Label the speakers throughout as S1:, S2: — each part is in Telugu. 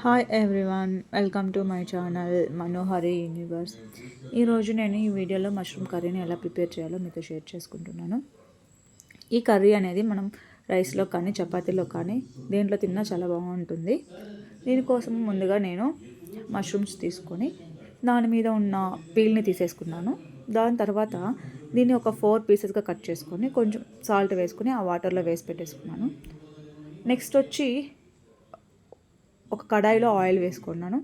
S1: Hi everyone, welcome to my channel Manohari universe. ఈరోజు నేను ఈ వీడియోలో మష్రూమ్ కర్రీని ఎలా ప్రిపేర్ చేయాలో మీతో షేర్ చేసుకుంటున్నాను. ఈ కర్రీ అనేది మనం రైస్లో కానీ చపాతీలో కానీ దేంట్లో తిన్నా చాలా బాగుంటుంది. దీనికోసం ముందుగా నేను మష్రూమ్స్ తీసుకొని దాని మీద ఉన్న పీల్ని తీసేసుకున్నాను. దాని తర్వాత దీన్ని ఒక 4 పీసెస్గా కట్ చేసుకొని కొంచెం సాల్ట్ వేసుకొని ఆ వాటర్లో వేసి పెట్టేసుకున్నాను. నెక్స్ట్ వచ్చి ఒక కడాయిలో ఆయిల్ వేసుకున్నాను.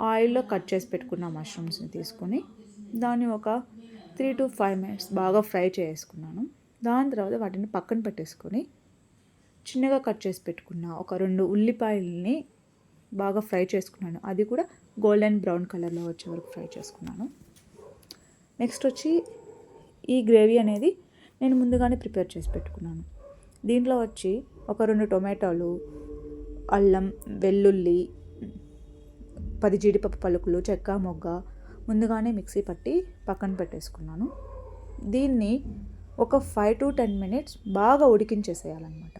S1: ఆయిల్లో కట్ చేసి పెట్టుకున్న మష్రూమ్స్ని తీసుకొని దాన్ని ఒక 3 to 5 minutes బాగా ఫ్రై చేసుకున్నాను. దాని తర్వాత వాటిని పక్కన పెట్టేసుకొని చిన్నగా కట్ చేసి పెట్టుకున్న ఒక 2 ఉల్లిపాయలని బాగా ఫ్రై చేసుకున్నాను. అది కూడా గోల్డెన్ బ్రౌన్ కలర్లో వచ్చే వరకు ఫ్రై చేసుకున్నాను. నెక్స్ట్ వచ్చి ఈ గ్రేవీ అనేది నేను ముందుగానే ప్రిపేర్ చేసి పెట్టుకున్నాను. దీంట్లో వచ్చి ఒక 2 టొమాటోలు, అల్లం, వెల్లుల్లి, 10 జీడిపప్పు పలుకులు, చెక్క మొగ్గ ముందుగానే మిక్సీ పట్టి పక్కన పెట్టేసుకున్నాను. దీన్ని ఒక 5 to 10 minutes బాగా ఉడికించేసేయాలన్నమాట.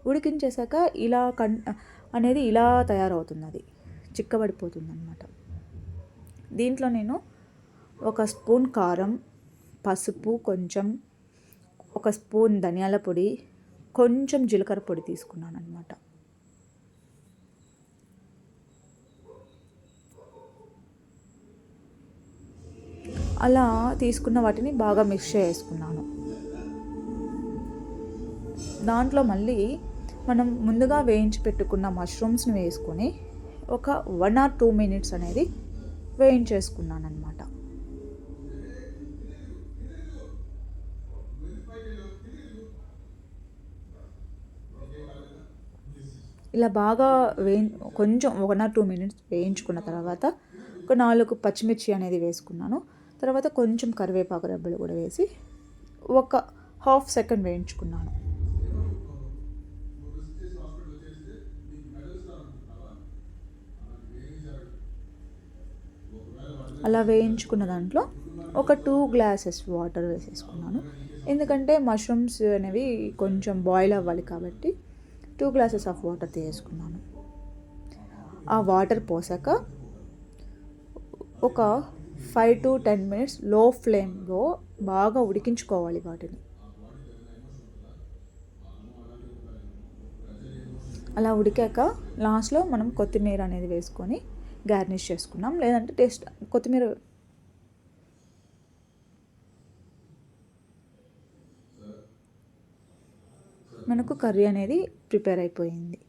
S1: ఉడికించేసాక ఇలా అనేది ఇలా తయారవుతుంది, అది చిక్కబడిపోతుంది అన్నమాట. దీంట్లో నేను ఒక స్పూన్ కారం, పసుపు, కొంచెం ఒక స్పూన్ ధనియాల పొడి, కొంచెం జీలకర్ర పొడి తీసుకున్నాను అన్నమాట. అలా తీసుకున్న వాటిని బాగా మిక్స్ చేసుకున్నాను. దాంట్లో మళ్ళీ మనం ముందుగా వేయించి పెట్టుకున్న మష్రూమ్స్ని వేసుకొని ఒక 1 or 2 minutes అనేది వేయించేసుకున్నాను అనమాట. ఇలా బాగా కొంచెం 1 or 2 minutes వేయించుకున్న తర్వాత ఒక 4 పచ్చిమిర్చి అనేది వేసుకున్నాను. తర్వాత కొంచెం కరివేపాకు రెబ్బలు కూడా వేసి ఒక 1/2 second వేయించుకున్నాను. అలా వేయించుకున్న దాంట్లో ఒక 2 glasses వాటర్ వేసేసుకున్నాను. ఎందుకంటే మష్రూమ్స్ అనేవి కొంచెం బాయిల్ అవ్వాలి కాబట్టి 2 glasses ఆఫ్ వాటర్ తీసుకున్నాను. ఆ వాటర్ పోసాక ఒక 5 to 10 minutes లో ఫ్లేమ్లో బాగా ఉడికించుకోవాలి వాటిని. అలా ఉడికాక లాస్ట్లో మనం కొత్తిమీర అనేది వేసుకొని గార్నిష్ చేసుకున్నాం. లేదంటే టేస్ట్ కొత్తిమీర మనకు కర్రీ అనేది ప్రిపేర్ అయిపోయింది.